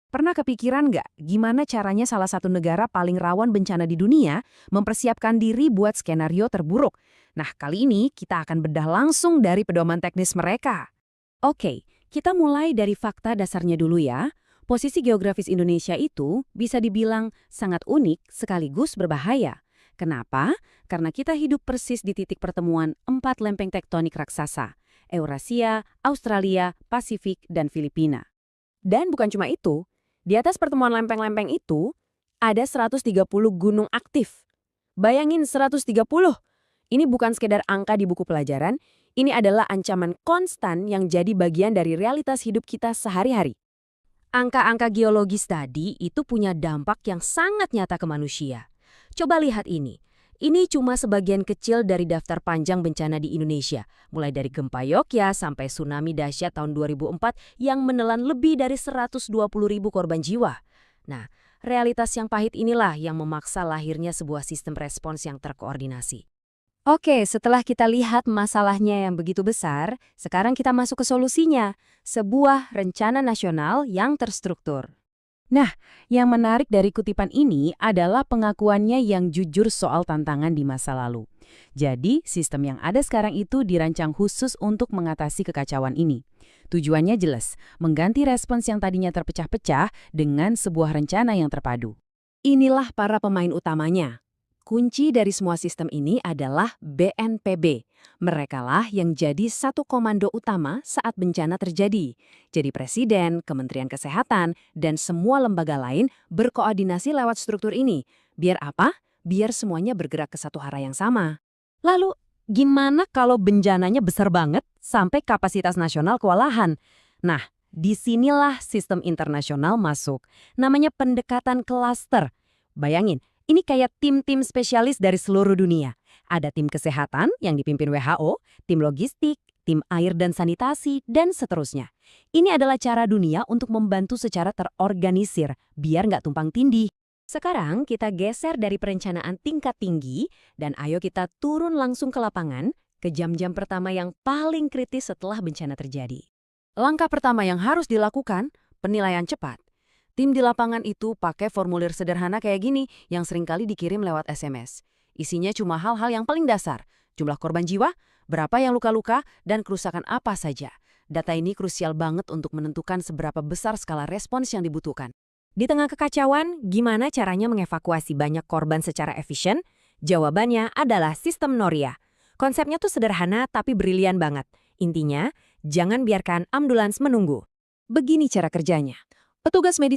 Pernah kepikiran nggak gimana caranya salah satu negara paling rawan bencana di dunia mempersiapkan diri buat skenario terburuk? Nah, kali ini kita akan bedah langsung dari pedoman teknis mereka. Oke, kita mulai dari fakta dasarnya dulu ya. Posisi geografis Indonesia itu bisa dibilang sangat unik sekaligus berbahaya. Kenapa? Karena kita hidup persis di titik pertemuan 4 lempeng tektonik raksasa, Eurasia, Australia, Pasifik, dan Filipina. Dan bukan cuma itu, di atas pertemuan lempeng-lempeng itu ada 130 gunung aktif. Bayangin 130. Ini bukan sekedar angka di buku pelajaran, ini adalah ancaman konstan yang jadi bagian dari realitas hidup kita sehari-hari. Angka-angka geologis tadi itu punya dampak yang sangat nyata ke manusia. Coba lihat ini. Ini cuma sebagian kecil dari daftar panjang bencana di Indonesia, mulai dari gempa Yogyakarta sampai tsunami dahsyat tahun 2004 yang menelan lebih dari 120.000 korban jiwa. Nah, realitas yang pahit inilah yang memaksa lahirnya sebuah sistem respons yang terkoordinasi. Oke, setelah kita lihat masalahnya yang begitu besar, sekarang kita masuk ke solusinya, sebuah rencana nasional yang terstruktur. Nah, yang menarik dari kutipan ini adalah pengakuannya yang jujur soal tantangan di masa lalu. Jadi, sistem yang ada sekarang itu dirancang khusus untuk mengatasi kekacauan ini. Tujuannya jelas, mengganti respons yang tadinya terpecah-pecah dengan sebuah rencana yang terpadu. Inilah para pemain utamanya. Kunci dari semua sistem ini adalah BNPB. Merekalah yang jadi satu komando utama saat bencana terjadi. Jadi Presiden, Kementerian Kesehatan, dan semua lembaga lain berkoordinasi lewat struktur ini. Biar apa? Biar semuanya bergerak ke satu arah yang sama. Lalu, gimana kalau bencananya besar banget sampai kapasitas nasional kewalahan? Nah, disinilah sistem internasional masuk. Namanya pendekatan klaster. Bayangin, ini kayak tim-tim spesialis dari seluruh dunia. Ada tim kesehatan yang dipimpin WHO, tim logistik, tim air dan sanitasi, dan seterusnya. Ini adalah cara dunia untuk membantu secara terorganisir, biar nggak tumpang tindih. Sekarang kita geser dari perencanaan tingkat tinggi dan ayo kita turun langsung ke lapangan, ke jam-jam pertama yang paling kritis setelah bencana terjadi. Langkah pertama yang harus dilakukan, penilaian cepat. Tim di lapangan itu pakai formulir sederhana kayak gini yang seringkali dikirim lewat SMS. Isinya cuma hal-hal yang paling dasar, jumlah korban jiwa, berapa yang luka-luka, dan kerusakan apa saja. Data ini krusial banget untuk menentukan seberapa besar skala respons yang dibutuhkan. Di tengah kekacauan, gimana caranya mengevakuasi banyak korban secara efisien? Jawabannya adalah sistem Noria. Konsepnya tuh sederhana tapi brilian banget. Intinya, jangan biarkan ambulans menunggu. Begini cara kerjanya. Petugas medis